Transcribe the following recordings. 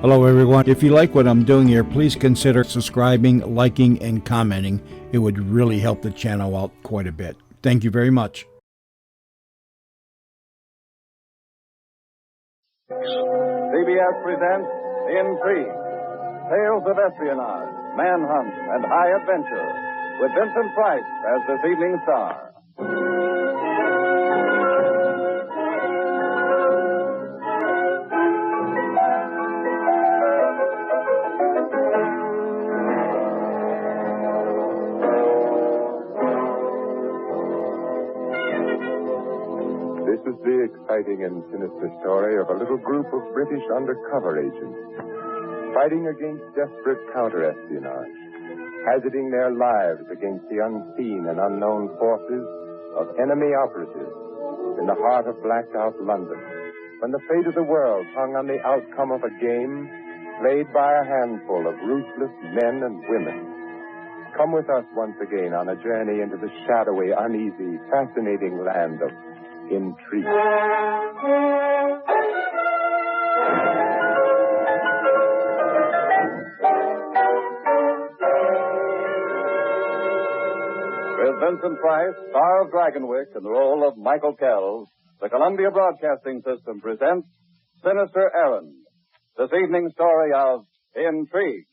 Hello, everyone. If you like what I'm doing here, please consider subscribing, liking, and commenting. It would really help the channel out quite a bit. Thank you very much. CBS presents Intrigue, tales of espionage, manhunt, and high adventure, with Vincent Price as this evening's star. This is the exciting and sinister story of a little group of British undercover agents fighting against desperate counter-espionage, hazarding their lives against the unseen and unknown forces of enemy operatives in the heart of blacked-out London, when the fate of the world hung on the outcome of a game played by a handful of ruthless men and women. Come with us once again on a journey into the shadowy, uneasy, fascinating land of Intrigue. With Vincent Price, star of Dragonwick, in the role of Michael Kells, the Columbia Broadcasting System presents Sinister, Errand, this evening's story of Intrigue.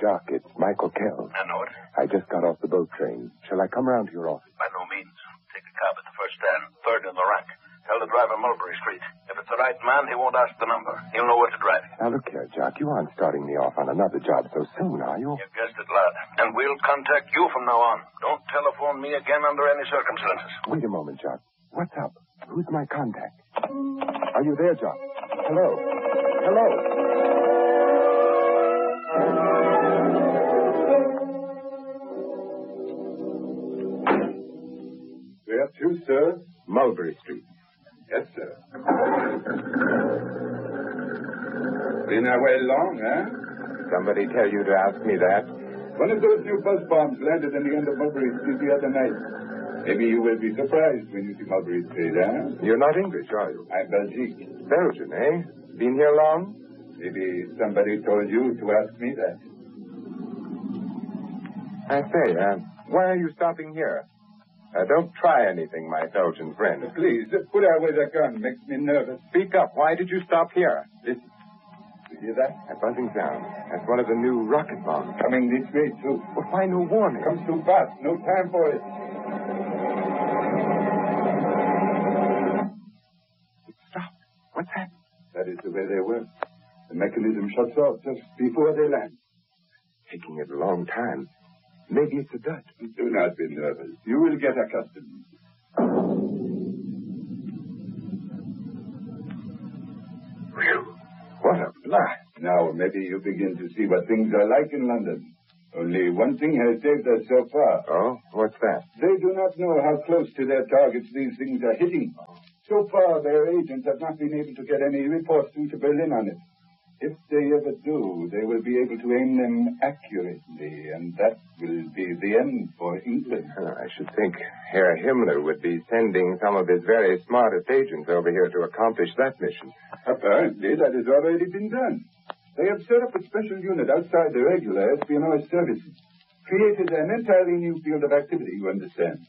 Jock, it's Michael Kells. I know it. I just got off the boat train. Shall I come around to your office? By no means. Take a cab at the first stand, third in the rank. Tell the driver Mulberry Street. If it's the right man, he won't ask the number. He'll know where to drive you. Now, look here, Jock. You aren't starting me off on another job so soon, are you? You guessed it, lad. And we'll contact you from now on. Don't telephone me again under any circumstances. Wait a moment, Jock. What's up? Who's my contact? Are you there, Jock? Hello? Hello? Where to, sir? Mulberry Street. Yes, sir. Been away long, eh? Somebody tell you to ask me that? One of those new buzz bombs landed in the end of Mulberry Street the other night. Maybe you will be surprised when you see Mulberry Street, eh? You're not English, are you? I'm Belgique. Belgian, eh? Been here long? Maybe somebody told you to ask me that. I say, why are you stopping here? Don't try anything, my Belgian friend. Please, put away the gun. Makes me nervous. Speak up. Why did you stop here? Listen. You hear that? A buzzing sound. That's one of the new rocket bombs. Coming this way, too. Well, why no warning? Comes too fast. No time for it. It stopped. What's that? That is the way they work. The mechanism shuts off just before they land. Taking it a long time. Maybe it's a dud. Do not be nervous. You will get accustomed. Whew. What a blast. Now, maybe you begin to see what things are like in London. Only one thing has saved us so far. Oh? What's that? They do not know how close to their targets these things are hitting. So far, their agents have not been able to get any reports through to Berlin on it. If they ever do, they will be able to aim them accurately, and that will be the end for England. I should think Herr Himmler would be sending some of his very smartest agents over here to accomplish that mission. Apparently, that has already been done. They have set up a special unit outside the regular espionage services. Created an entirely new field of activity, you understand.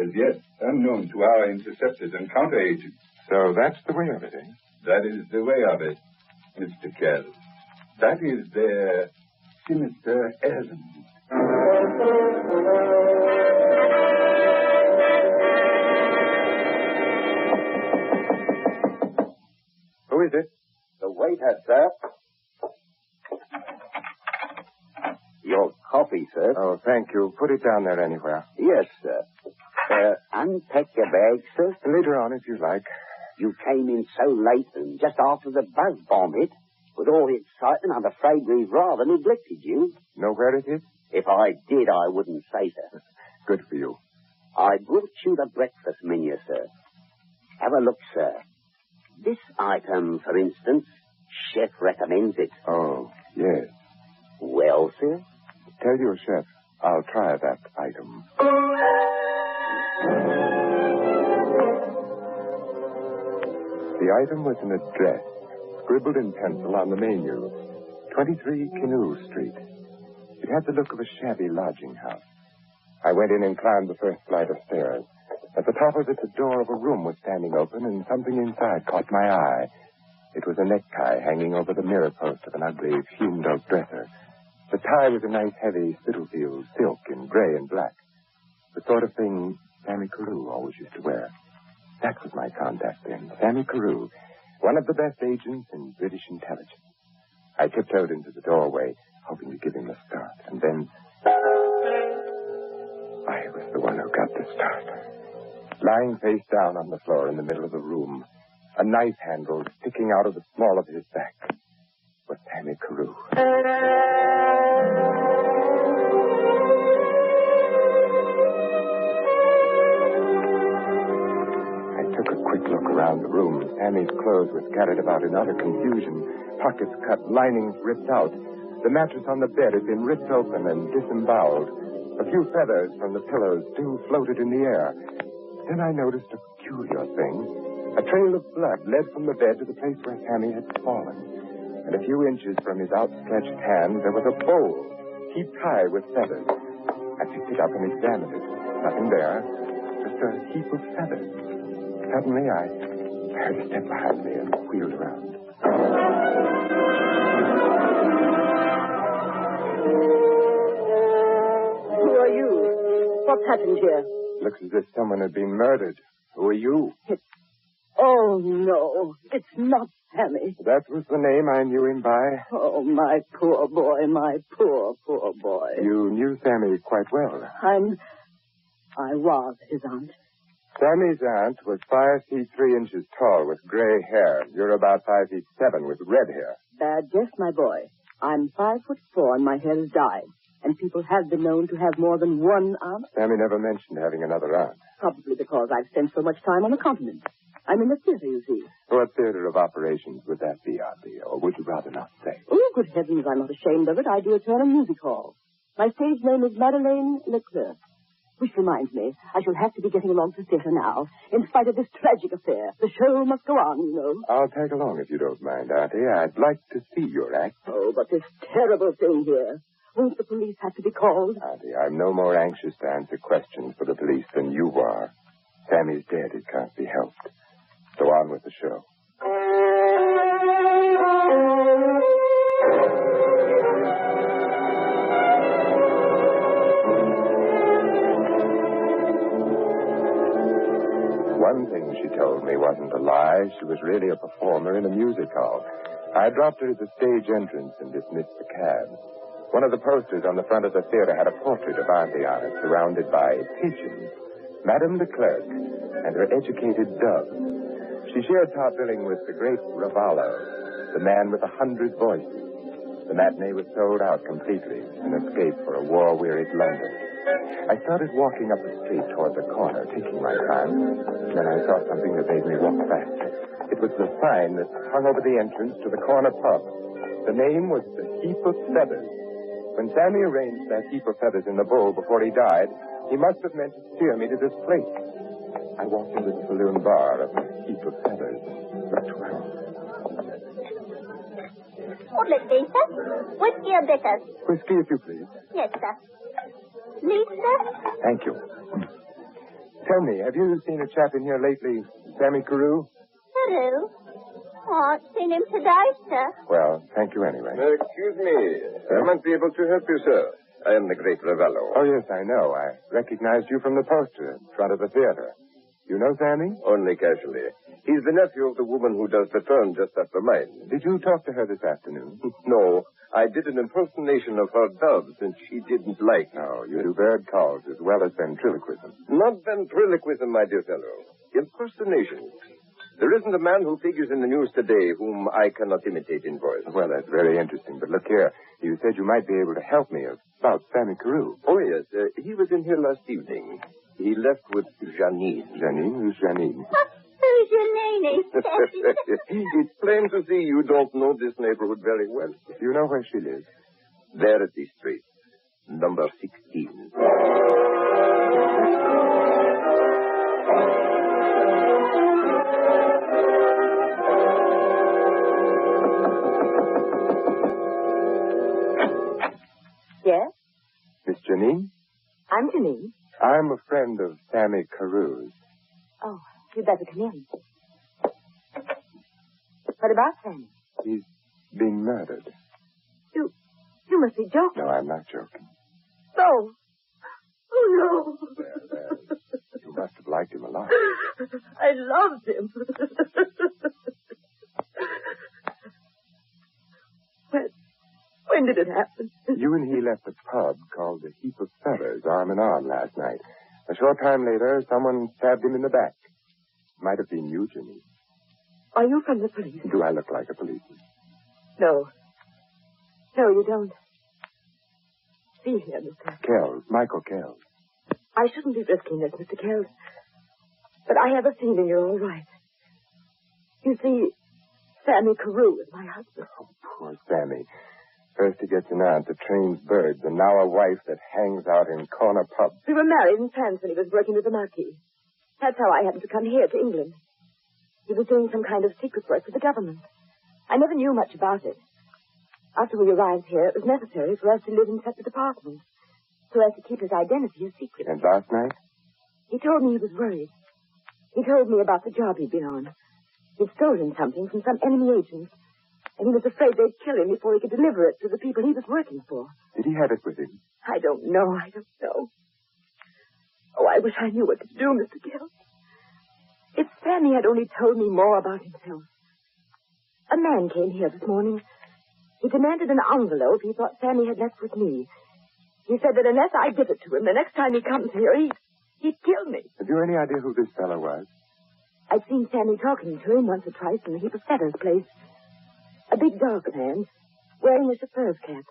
As yet, unknown to our interceptors and counter-agents. So that's the way of it, eh? That is the way of it. Mr. Kells. That is their Sinister, Errand. Who is it? The waiter, sir. Your coffee, sir. Oh, thank you. Put it down there anywhere. Yes, sir. Unpack your bag, sir. Later on, if you like. You came in so late and just after the buzz bomb hit. With all the excitement, I'm afraid we've rather neglected you. Know where it is? If I did, I wouldn't say so. Good for you. I brought you the breakfast menu, sir. Have a look, sir. This item, for instance, chef recommends it. Oh, yes. Well, sir? Tell your chef I'll try that item. The item was an address, scribbled in pencil on the menu. 23 Canoe Street. It had the look of a shabby lodging house. I went in and climbed the first flight of stairs. At the top of it, the door of a room was standing open, and something inside caught my eye. It was a necktie hanging over the mirror post of an ugly, fumed oak dresser. The tie was a nice, heavy Spitalfield silk in gray and black. The sort of thing Sammy Carew always used to wear. That was my contact then. Sammy Carew, one of the best agents in British intelligence. I tiptoed into the doorway, hoping to give him a start. And then I was the one who got the start. Lying face down on the floor in the middle of the room, a knife handle sticking out of the small of his back, was Sammy Carew. I took a quick look around the room. Sammy's clothes were scattered about in utter confusion, pockets cut, linings ripped out. The mattress on the bed had been ripped open and disemboweled. A few feathers from the pillows still floated in the air. Then I noticed a peculiar thing. A trail of blood led from the bed to the place where Sammy had fallen. And a few inches from his outstretched hand, there was a bowl, heaped high with feathers. I picked it up and examined it. Nothing there, just a heap of feathers. Suddenly, I heard a step behind me and wheeled around. Who are you? What's happened here? Looks as if someone had been murdered. Who are you? Oh, no. It's not Sammy. That was the name I knew him by. Oh, my poor boy, my poor, poor boy. You knew Sammy quite well. I was his aunt. Sammy's aunt was 5 feet 3 inches tall with gray hair. You're about 5 feet 7 with red hair. Bad guess, my boy. I'm 5'4" and my hair is dyed. And people have been known to have more than one aunt. Sammy never mentioned having another aunt. Probably because I've spent so much time on the continent. I'm in the theater, you see. What theater of operations would that be, Auntie? Or would you rather not say? Oh, good heavens, I'm not ashamed of it. I do a turn in music hall. My stage name is Madeleine Leclerc. Which reminds me, I shall have to be getting along to theater now. In spite of this tragic affair, the show must go on, you know. I'll tag along if you don't mind, Auntie. I'd like to see your act. Oh, but this terrible thing here. Won't the police have to be called? Auntie, I'm no more anxious to answer questions for the police than you are. Sammy's dead. It can't be helped. So on with the show. One thing she told me wasn't a lie. She was really a performer in a music hall. I dropped her at the stage entrance and dismissed the cab. One of the posters on the front of the theater had a portrait of Auntie on it, surrounded by pigeons. Madame de Klerk and her educated dove. She shared top billing with the great Ravallo, the man with 100 voices. The matinee was sold out completely, an escape for a war-wearied London. I started walking up the street toward the corner, taking my time. Then I saw something that made me walk faster. It was the sign that hung over the entrance to the corner pub. The name was the Heap of Feathers. When Sammy arranged that heap of feathers in the bowl before he died, he must have meant to steer me to this place. I walked into the saloon bar of the Heap of Feathers. Looked around. Omelette, sir. Whiskey or bitters? Whiskey, if you please. Yes, sir. Meat, sir? Thank you. Tell me, have you seen a chap in here lately, Sammy Carew? Hello. Oh, I've seen him today, sir. Well, thank you anyway. Excuse me. I might be able to help you, sir. I am the great Ravello. Oh, yes, I know. I recognized you from the poster in front of the theater. You know Sammy? Only casually. He's the nephew of the woman who does the turn just after mine. Did you talk to her this afternoon? No. I did an impersonation of her dove since she didn't like me. No, you do bird calls as well as ventriloquism. Not ventriloquism, my dear fellow. Impersonation. There isn't a man who figures in the news today whom I cannot imitate in voice. Well, that's very interesting. But look here. You said you might be able to help me about Sammy Carew. Oh, yes. He was in here last evening. He left with Janine. Janine? Who's Janine? Who's Janine. It's plain to see you don't know this neighborhood very well. You know where she lives? Verity Street, number 16. Yes? Miss Janine? I'm Janine. I'm a friend of Sammy Carew's. Oh, you'd better come in. What about Sammy? He's being murdered. You must be joking. No, I'm not joking. No. Oh, no. There. You must have liked him a lot. I loved him. When did it happen? You and he left a pub called the Heap of Feathers, arm in arm, last night. A short time later, someone stabbed him in the back. Might have been you, Janine. Are you from the police? Do I look like a policeman? No. No, you don't. See here, Mr. Kells, Michael Kells. I shouldn't be risking this, Mr. Kells. But I have a feeling you're all right. You see, Sammy Carew is my husband. Oh, poor Sammy. First he gets an aunt that trains birds, and now a wife that hangs out in corner pubs. We were married in France when he was working with the Marquis. That's how I happened to come here to England. He was doing some kind of secret work for the government. I never knew much about it. After we arrived here, it was necessary for us to live in separate apartments, so as to keep his identity a secret. And last night? He told me he was worried. He told me about the job he'd been on. He'd stolen something from some enemy agent, and he was afraid they'd kill him before he could deliver it to the people he was working for. Did he have it with him? I don't know. Oh, I wish I knew what to do, Mr. Gill. If Sammy had only told me more about himself. A man came here this morning. He demanded an envelope he thought Sammy had left with me. He said that unless I give it to him, the next time he comes here, he'd kill me. Have you any idea who this fellow was? I'd seen Sammy talking to him once or twice in the Heap of Feathers place. A big dark man, wearing a chauffeur's cap.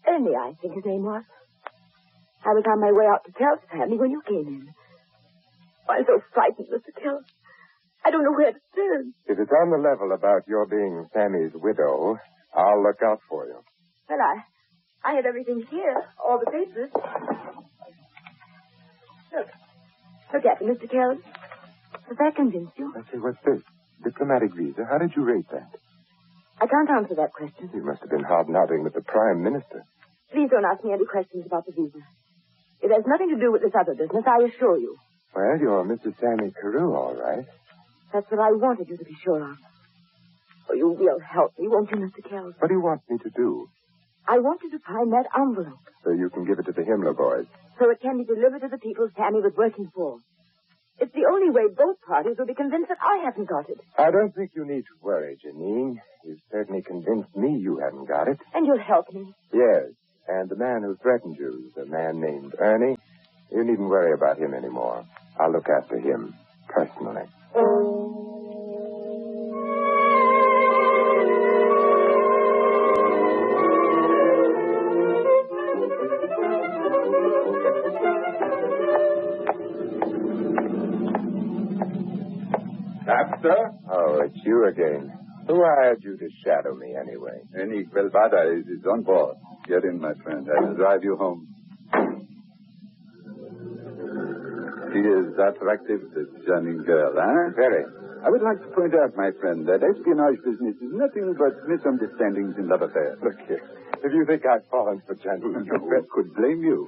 Ernie, I think his name was. I was on my way out to tell Sammy when you came in. I'm so frightened, Mr. Kell. I don't know where to turn. If it's on the level about your being Sammy's widow, I'll look out for you. Well, I have everything here, all the papers. Look at it, Mr. Kell. Does that convince you? Let's see, what's this? Diplomatic visa. How did you rate that? I can't answer that question. You must have been hobnobbing with the Prime Minister. Please don't ask me any questions about the visa. It has nothing to do with this other business, I assure you. Well, you're Mrs. Sammy Carew, all right. That's what I wanted you to be sure of. Oh, you will help me, won't you, Mr. Kells? What do you want me to do? I want you to find that envelope. So you can give it to the Himmler boys. So it can be delivered to the people Sammy was working for. It's the only way both parties will be convinced that I haven't got it. I don't think you need to worry, Janine. You've certainly convinced me you haven't got it. And you'll help me? Yes. And the man who threatened you, the man named Ernie, you needn't worry about him anymore. I'll look after him personally. Sir? Oh, it's you again. Who hired you to shadow me anyway? Any Belvada is on board. Get in, my friend. I will drive you home. She is attractive, this Janine girl, huh? Very. I would like to point out, my friend, that espionage business is nothing but misunderstandings in love affairs. Look here. If you think I've fallen for Janine, Who could blame you?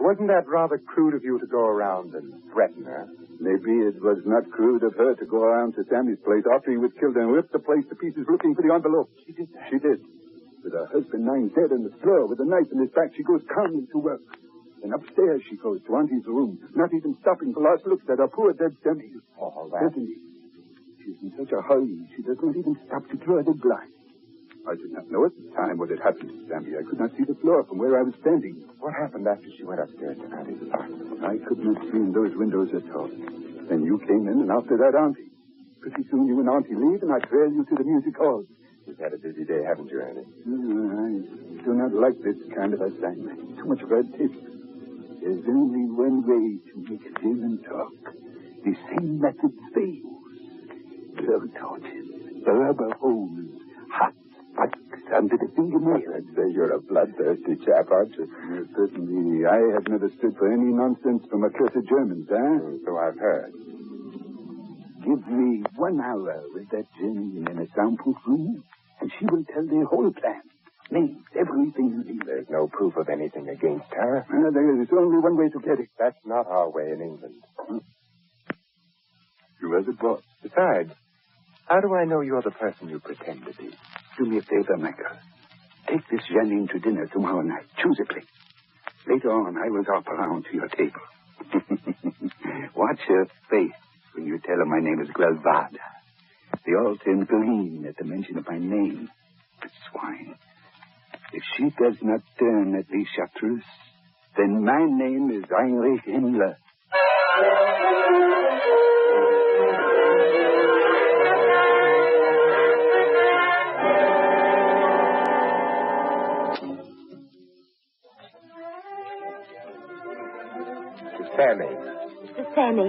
wasn't that rather crude of you to go around and threaten her? Maybe it was not crude of her to go around to Sammy's place after he was killed and rip the place to pieces looking for the envelope. She did that. She did. With her husband lying dead on the floor with a knife in his back, she goes calmly to work. And upstairs she goes to Auntie's room, not even stopping for last looks at her poor dead Sammy. All that? Certainly. She's in such a hurry, she does not even stop to draw the blind. I did not know at the time what had happened to Sammy. I could not see the floor from where I was standing. What happened after she went upstairs to Auntie's apartment? I could not see in those windows at all. Then you came in, and after that, Auntie. Pretty soon you and Auntie leave, and I trail you to the music hall. You've had a busy day, haven't you, Annie? I do not like this kind of assignment. Too much red tape. There's only one way to make women talk. The same methods they use. Blow torches, rubber hose, hot spikes under the fingernails. I'd say you're a bloodthirsty chap, aren't you? Yes, certainly. I have never stood for any nonsense from accursed Germans, So I've heard. Give me 1 hour with that Jenny in a soundproof room, and she will tell the whole plan. Names, everything you need. There's no proof of anything against her. There is only one way to get it. That's not our way in England. You are the boss. Besides, how do I know you're the person you pretend to be? Do me a favor, Michael. Take this Janine to dinner tomorrow night. Choose a place. Later on, I will drop around to your table. Watch her face when you tell her my name is Guelvada. They all turn green at the mention of my name. But swine. If she does not turn at the chartreuse, then my name is Heinrich Himmler. Sammy. Sammy.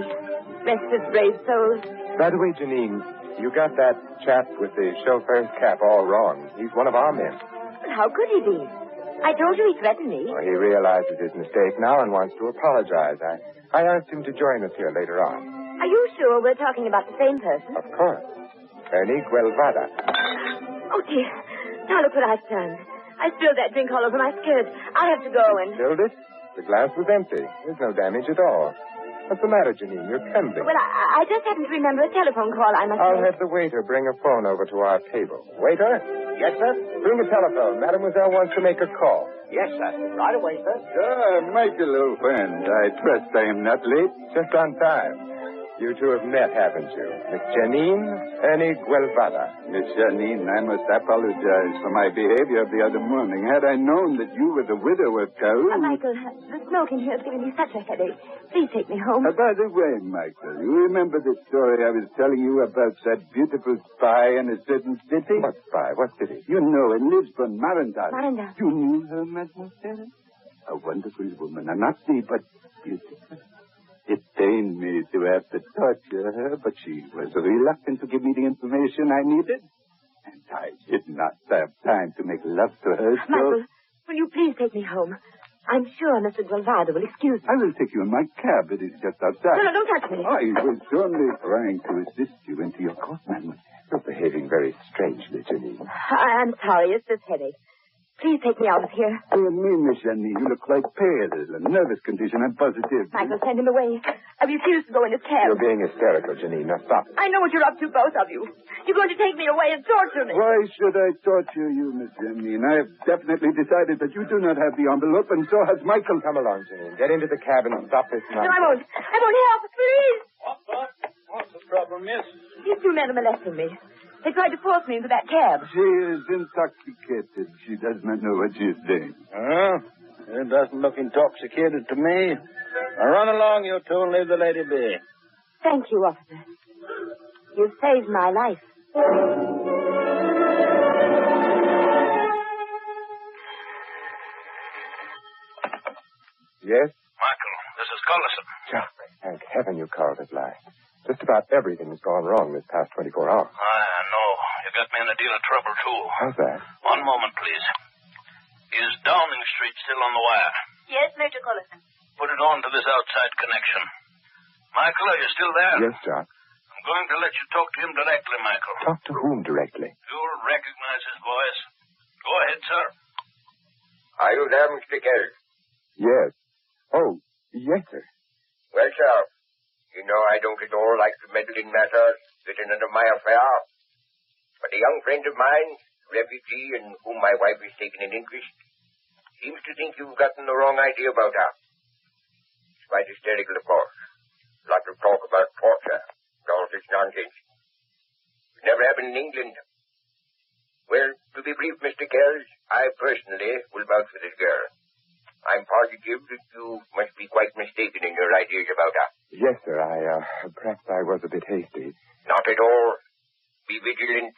Rest his brave soul. By the way, Janine, you got that chap with the chauffeur's cap all wrong. He's one of our men. But how could he be? I told you he threatened me. Well, he realizes his mistake now and wants to apologize. I asked him to join us here later on. Are you sure we're talking about the same person? Of course. Ernie Guelvada. Oh, dear. Now look what I've done. I spilled that drink all over my skirt. I'll have to go and... Filled it? The glass was empty. There's no damage at all. What's the matter, Janine? You're trembling. Well, I just happened to remember a telephone call I must I'll make. have the waiter bring a phone over to our table. Waiter? Yes, sir? Bring a telephone. Mademoiselle wants to make a call. Yes, sir. Right away, sir. Michael, old friend, I trust I am not late. Just on time. You two have met, haven't you? Miss Janine Ernie Guelvada. Miss Janine, I must apologize for my behavior of the other morning. Had I known that you were the widow of Carol... Michael, the smoke in here is giving me such a headache. Please take me home. By the way, Michael, you remember the story I was telling you about that beautiful spy in a certain city? What spy? What city? You know, in Lisbon, Maranda. Maranda. You knew her, mademoiselle? A wonderful woman, a Nazi, but beautiful. It pained me to have to torture her, but she was reluctant to give me the information I needed. And I did not have time to make love to her, so... Michael, will you please take me home? I'm sure Mr. Guelvada will excuse me. I will take you in my cab. It is just outside. No, don't touch me. I was only trying to assist you into your coat, mademoiselle. You're behaving very strangely, Janine. I'm sorry. It's this headache. Please take me out of here. Dear me, Miss Janine, you look like pale. A nervous condition, I'm positive. Michael, send him away. I refuse to go in his cab. You're being hysterical, Janine. Now stop it. I know what you're up to, both of you. You're going to take me away and torture me. Why should I torture you, Miss Janine? I have definitely decided that you do not have the envelope, and so has Michael. Come along, Janine. Get into the cab and stop this No, nonsense. I won't. I won't help. Please. What's the trouble, miss? These two men are molesting me. They tried to force me into that cab. She is intoxicated. She does not know what she is doing. It doesn't look intoxicated to me. Now run along, you two, and leave the lady be. Thank you, officer. You saved my life. Yes? Michael, this is Collison. Geoffrey, thank heaven you called at last. Just about everything has gone wrong this past 24 hours. I know. You got me in a deal of trouble, too. How's that? One moment, please. Is Downing Street still on the wire? Yes, Major Collison. Put it on to this outside connection. Michael, are you still there? Yes, Jock. I'm going to let you talk to him directly, Michael. Talk to whom directly? You'll recognize his voice. Go ahead, sir. Are you there, Mr. Kelly? Yes. Oh, yes, sir. Well, sir, you know I don't at all like to meddle in matters fitting under my affair. But a young friend of mine, refugee, in whom my wife is taking an interest, seems to think you've gotten the wrong idea about her. It's quite hysterical, of course. Lots of talk about torture. All this nonsense. It never happened in England. Well, to be brief, Mr. Kells, I personally will vouch for this girl. I'm positive that you must be quite mistaken in your ideas about her. Yes, sir. Perhaps I was a bit hasty. Not at all. Be vigilant.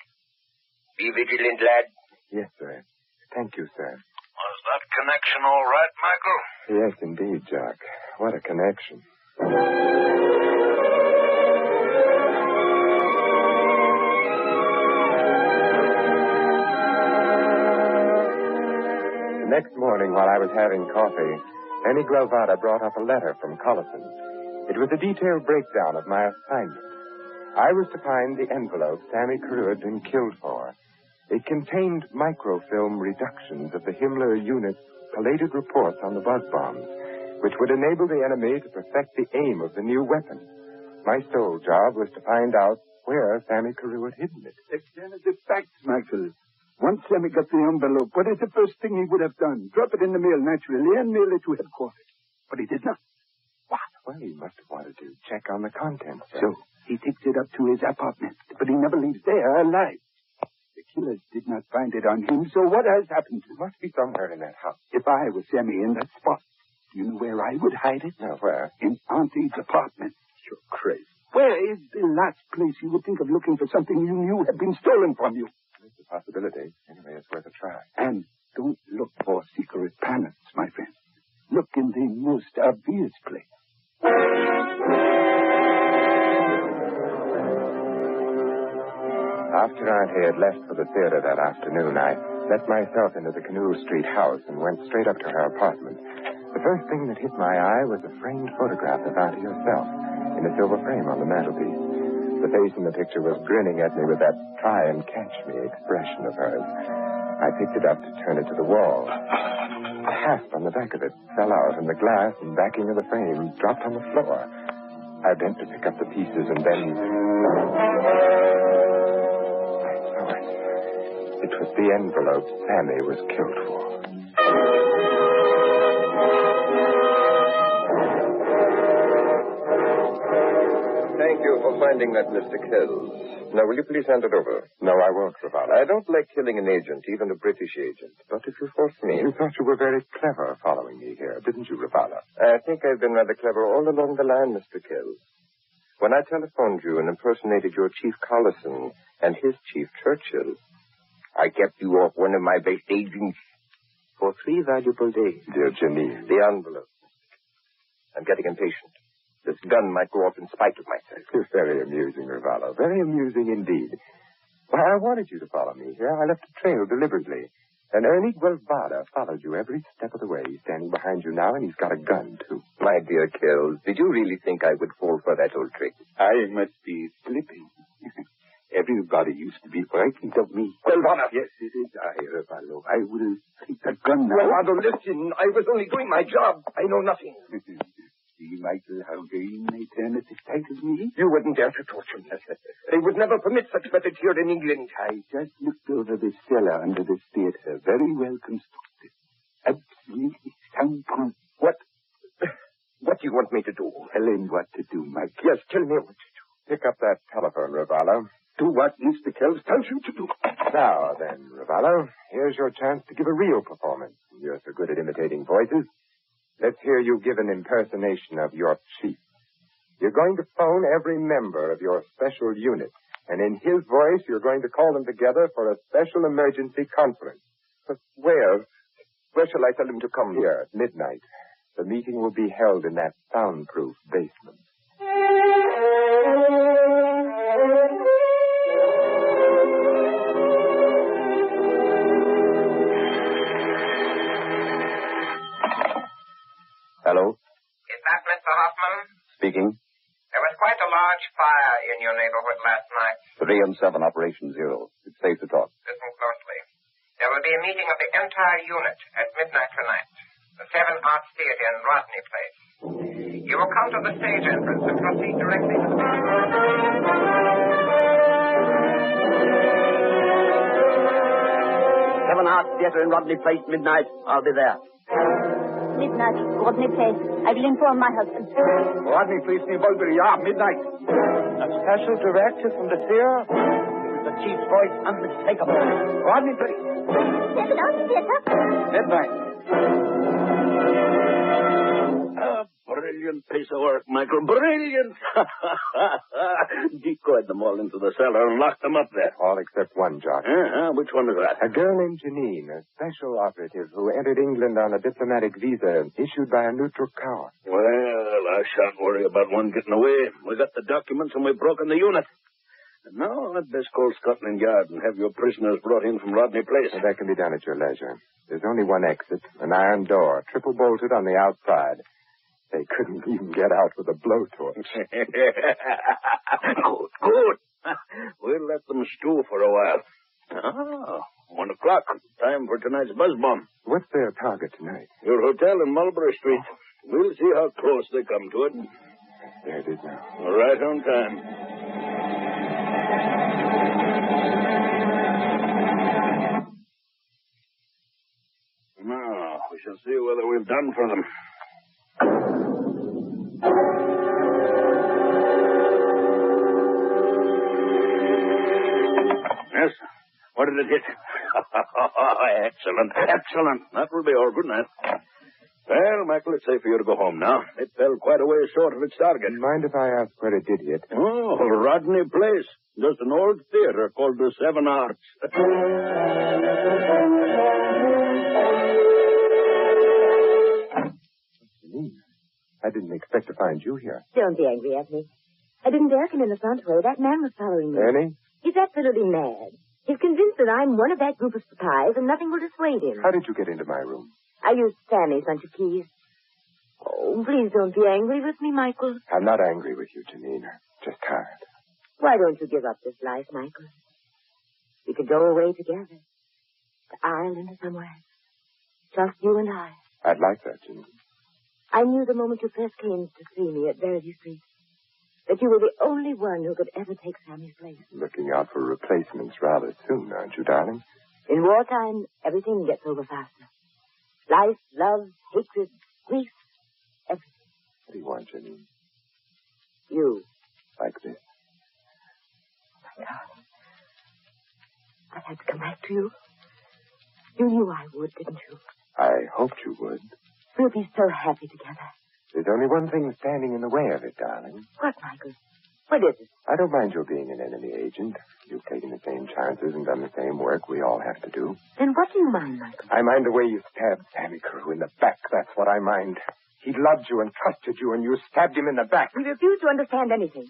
Be vigilant, lad. Yes, sir. Thank you, sir. Was that connection all right, Michael? Yes, indeed, Jock. What a connection. next morning, while I was having coffee, Sammy Gravata brought up a letter from Collison. It was a detailed breakdown of my assignment. I was to find the envelope Sammy Carew had been killed for. It contained microfilm reductions of the Himmler unit's collated reports on the buzz bombs, which would enable the enemy to perfect the aim of the new weapon. My sole job was to find out where Sammy Carew had hidden it. Examine the facts, Michael. Once Sammy got the envelope, what is the first thing he would have done? Drop it in the mail, naturally, and mail it to headquarters. But he did not. What? Well, he must have wanted to check on the contents. So he takes it up to his apartment, but he never leaves there alive. The killers did not find it on him, so what has happened? It must be somewhere in that house. If I was Sammy in that spot, do you know where I would hide it? No, where? In Auntie's apartment. You're crazy. Where is the last place you would think of looking for something you knew had been stolen from you? It's a possibility. Anyway, it's worth a try. And don't look for secret panels, my friend. Look in the most obvious place. After Auntie had left for the theater that afternoon, I let myself into the Canoe Street house and went straight up to her apartment. The first thing that hit my eye was a framed photograph of Auntie herself in a silver frame on the mantelpiece. The face in the picture was grinning at me with that try-and-catch-me expression of hers. I picked it up to turn it to the wall. The hasp on the back of it fell out, and the glass and backing of the frame dropped on the floor. I bent to pick up the pieces, and then I saw it. It was the envelope Sammy was killed for. Thank you for finding that, Mr. Kells. Now, will you please hand it over? No, I won't, Ravala. I don't like killing an agent, even a British agent. But if you force me... You thought you were very clever following me here, didn't you, Ravala? I think I've been rather clever all along the line, Mr. Kells. When I telephoned you and impersonated your Chief Collison and his Chief Churchill, I kept you off one of my best agents for 3 valuable days. Dear Janine. The envelope. I'm getting impatient. This gun might go off in spite of myself. It's very amusing, Ravala. Very amusing indeed. Why, I wanted you to follow me here. I left a trail deliberately. And Ernie Guevara followed you every step of the way. He's standing behind you now, and he's got a gun, too. My dear Kells, did you really think I would fall for that old trick? I must be slipping. Everybody used to be frightened of me. Guevara! Yes, it is I, Ravallo. I will take the gun now. Guevara, listen. I was only doing my job. I know nothing. See, Michael, how game may turn at the sight of me? You wouldn't dare to torture me. They would never permit such methods here in England. I just looked over the cellar under this theater. Very well constructed. Absolutely soundproof. What do you want me to do? Tell him what to do, Mike. Yes, tell me what to do. Pick up that telephone, Ravala. Do what Mr. Kells tells you to do. Now then, Ravala, here's your chance to give a real performance. You're so good at imitating voices. Let's hear you give an impersonation of your chief. You're going to phone every member of your special unit, and in his voice, you're going to call them together for a special emergency conference. But where? Where shall I tell him to come? Here at midnight. The meeting will be held in that soundproof basement. Hello? Is that Mr. Hoffman? Speaking. There was quite a large fire in your neighborhood last night. 3 and 7, Operation Zero. It's safe to talk. Listen closely. There will be a meeting of the entire unit at midnight tonight. The 7 Arts Theater in Rodney Place. You will come to the stage entrance and proceed directly to the... 7 Arts Theater in Rodney Place, midnight. I'll be there. Midnight, Rodney Place. I will inform my husband. Rodney Place near Bulbury, midnight. A special directive from the theater? The chief's voice, unmistakable. Rodney Place. 7 Arts Theater. Midnight. Brilliant piece of work, Michael. Brilliant! Decoyed them all into the cellar and locked them up there. All except one, Jock. Which one is that? A girl named Janine, a special operative who entered England on a diplomatic visa issued by a neutral power. Well, I shan't worry about one getting away. We got the documents and we've broken the unit. No, I'd best call Scotland Yard and have your prisoners brought in from Rodney Place. Well, that can be done at your leisure. There's only one exit, an iron door, triple bolted on the outside. They couldn't even get out with a blowtorch. Good. We'll let them stew for a while. 1 o'clock. Time for tonight's buzz bomb. What's their target tonight? Your hotel in Mulberry Street. We'll see how close they come to it. There it is now. Right on time. Now, we shall see whether we've done for them. Yes? What did it hit? Excellent. That will be all. Good night. Well, Michael, it's safe for you to go home now. It fell quite a way short of its target. Mind if I ask where it did hit? Oh, Rodney Place. Just an old theater called the Seven Arts. I didn't expect to find you here. Don't be angry at me. I didn't dare come in the front way. That man was following me. Ernie? He's absolutely mad. He's convinced that I'm one of that group of spies and nothing will dissuade him. How did you get into my room? I used Sammy's bunch of keys. Oh, please don't be angry with me, Michael. I'm not angry with you, Janine. Just tired. Why don't you give up this life, Michael? We could go away together. To Ireland or somewhere. Just you and I. I'd like that, Janine. I knew the moment you first came to see me at Verity Street that you were the only one who could ever take Sammy's place. Looking out for replacements rather soon, aren't you, darling? In wartime, everything gets over faster. Life, love, hatred, grief, everything. What do you want, Janine? You. Like this? Oh, my God. I had to come back to you. You knew I would, didn't you? I hoped you would. We'll be so happy together. There's only one thing standing in the way of it, darling. What, Michael? What is it? I don't mind your being an enemy agent. You've taken the same chances and done the same work we all have to do. Then what do you mind, Michael? I mind the way you stabbed Sammy Carew in the back. That's what I mind. He loved you and trusted you, and you stabbed him in the back. He refused to understand anything.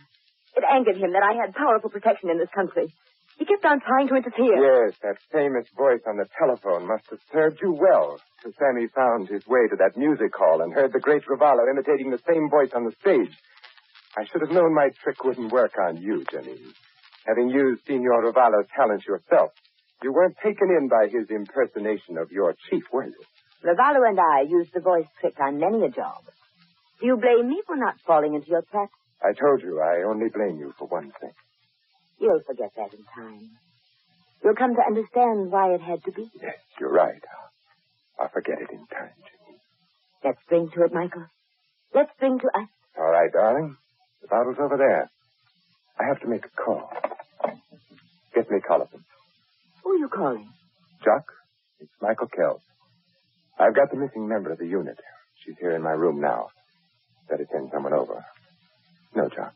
It angered him that I had powerful protection in this country. He kept on trying to interfere. Yes, that famous voice on the telephone must have served you well. Till Sammy found his way to that music hall and heard the great Ravallo imitating the same voice on the stage. I should have known my trick wouldn't work on you, Janine. Having used Signor Ravallo's talents yourself, you weren't taken in by his impersonation of your chief, were you? Ravallo and I used the voice trick on many a job. Do you blame me for not falling into your trap? I told you I only blame you for one thing. You'll forget that in time. You'll come to understand why it had to be. Yes, you're right. I'll forget it in time, Janine. Let's drink to it, Michael. Let's drink to us. All right, darling. The bottle's over there. I have to make a call. Get me Collison. Who are you calling? Jock, it's Michael Kells. I've got the missing member of the unit. She's here in my room now. Better send someone over. No, Jock.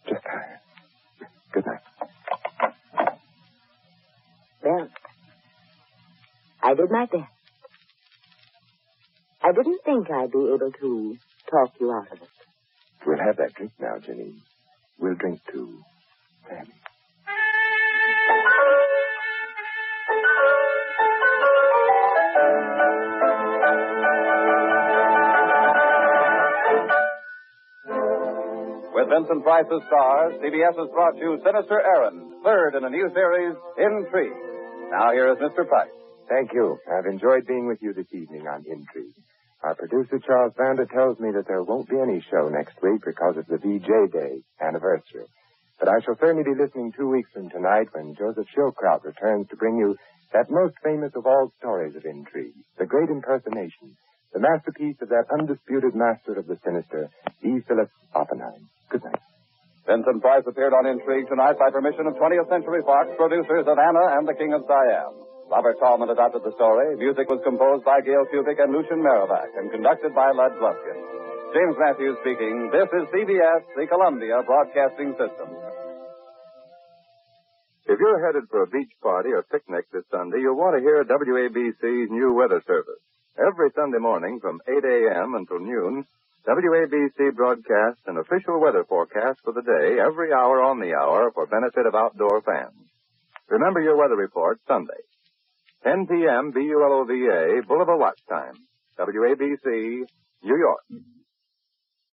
Just tired. Good night. Well, I did my best. I didn't think I'd be able to talk you out of it. We'll have that drink now, Janine. We'll drink to Sammy. With Vincent Price as star, CBS has brought you Sinister Errand, third in a new series, Intrigue. Now here is Mr. Price. Thank you. I've enjoyed being with you this evening on Intrigue. Our producer, Charles Vander, tells me that there won't be any show next week because of the VJ Day anniversary. But I shall certainly be listening 2 weeks from tonight when Joseph Schildkraut returns to bring you that most famous of all stories of intrigue, the great impersonation, the masterpiece of that undisputed master of the sinister, E. Philip Oppenheim. Good night. Vincent Price appeared on Intrigue tonight by permission of 20th Century Fox, producers of Anna and the King of Siam. Robert Tallman adapted the story. Music was composed by Gail Kubik and Lucian Merrivack and conducted by Lud Gluskin. James Matthews speaking. This is CBS, the Columbia Broadcasting System. If you're headed for a beach party or picnic this Sunday, you'll want to hear WABC's new weather service. Every Sunday morning from 8 a.m. until noon, WABC broadcasts an official weather forecast for the day every hour on the hour for benefit of outdoor fans. Remember your weather report Sunday. 10 p.m. BULOVA, Boulevard Watch Time. WABC, New York.